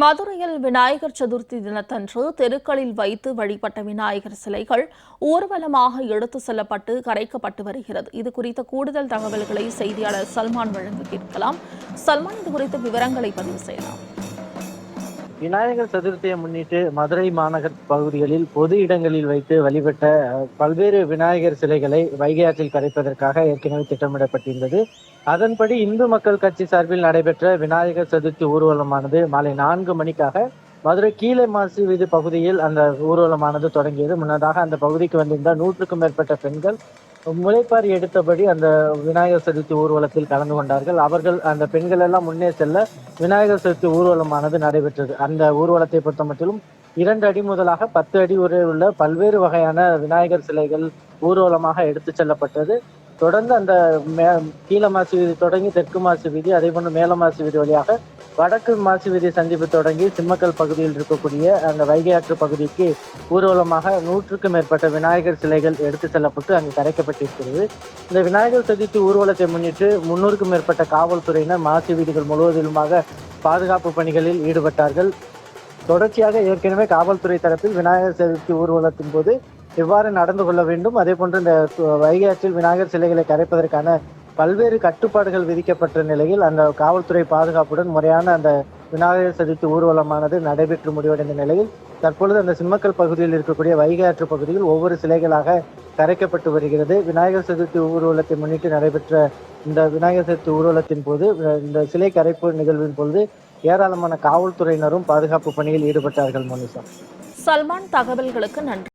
மதுரையில் விநாயகர் சதுர்த்தி தினத்தன்று தெருக்களில் வைத்து வழிபட்ட விநாயகர் சிலைகள் ஊர்வலமாக எடுத்து செல்லப்பட்டு கரைக்கப்பட்டு வருகிறது. இது குறித்த கூடுதல் தகவல்களை செய்தியாளர் சல்மான் வழங்க கேட்கலாம். சல்மான், இது குறித்த விவரங்களை பதிவு செய்யலாம். விநாயகர் சதுர்த்தியை முன்னிட்டு மதுரை மாநகர் பகுதிகளில் பொது இடங்களில் வைத்து வழிபட்ட பல்வேறு விநாயகர் சிலைகளை வைகை ஆற்றில் கரைப்பதற்காக ஏற்கனவே திட்டமிடப்பட்டிருந்தது. அதன்படி இந்து மக்கள் கட்சி சார்பில் நடைபெற்ற விநாயகர் சதுர்த்தி ஊர்வலமானது மாலை 4 மணிக்காக மதுரை கீழே மாசி வீதி பகுதியில் அந்த ஊர்வலமானது தொடங்கியது. முன்னதாக அந்த பகுதிக்கு வந்திருந்த 100க்கும் மேற்பட்ட பெண்கள் முளைப்பாரி எடுத்தபடி அந்த விநாயகர் சதுர்த்தி ஊர்வலத்தில் கலந்து கொண்டார்கள். அவர்கள் அந்த பெண்கள் எல்லாம் முன்னே செல்ல விநாயகர் சதுர்த்தி ஊர்வலமானது நடைபெற்றது. அந்த ஊர்வலத்தை பொறுத்த மட்டிலும் 2 அடி முதலாக 10 அடி வரை உள்ள பல்வேறு வகையான விநாயகர் சிலைகள் ஊர்வலமாக எடுத்து செல்லப்பட்டது. தொடர்ந்து அந்த கீழ மாசி வீதி தொடங்கி தெற்கு மாசி வீதி, அதே போன்று மேல மாசி வீதி வழியாக வடக்கு மாசி வீதி சந்திப்பு தொடங்கி சிம்மக்கல் பகுதியில் இருக்கக்கூடிய அந்த வைகை ஆற்று பகுதிக்கு ஊர்வலமாக 100க்கும் மேற்பட்ட விநாயகர் சிலைகள் எடுத்து செல்லப்பட்டு அங்கு கரைக்கப்பட்டிருக்கிறது. இந்த விநாயகர் சதுர்த்தி ஊர்வலத்தை முன்னிட்டு 300க்கும் மேற்பட்ட காவல்துறையினர் மாசி வீதிகள் முழுவதிலுமாக பாதுகாப்பு பணிகளில் ஈடுபட்டார்கள். தொடர்ச்சியாக ஏற்கனவே காவல்துறை தரப்பில் விநாயகர் சதுர்த்தி ஊர்வலத்தின் போது எவ்வாறு நடந்து கொள்ள வேண்டும், அதே போன்று இந்த வைகை ஆற்றில் விநாயகர் சிலைகளை கரைப்பதற்கான பல்வேறு கட்டுப்பாடுகள் விதிக்கப்பட்ட நிலையில் அந்த காவல்துறை பாதுகாப்புடன் முறையான அந்த விநாயகர் சதுர்த்தி ஊர்வலமானது நடைபெற்று முடிவடைந்த நிலையில் தற்பொழுது அந்த சிம்மக்கல் பகுதியில் இருக்கக்கூடிய வைகை ஆற்று பகுதியில் ஒவ்வொரு சிலைகளாக கரைக்கப்பட்டு வருகிறது. விநாயகர் சதுர்த்தி ஊர்வலத்தை முன்னிட்டு நடைபெற்ற இந்த விநாயகர் சதுர்த்தி ஊர்வலத்தின் போது இந்த சிலை கரைப்பு நிகழ்வின் பொழுது ஏராளமான காவல்துறையினரும் பாதுகாப்பு பணியில் ஈடுபட்டார்கள். மோனிஷா, சல்மான், தகவல்களுக்கு நன்றி.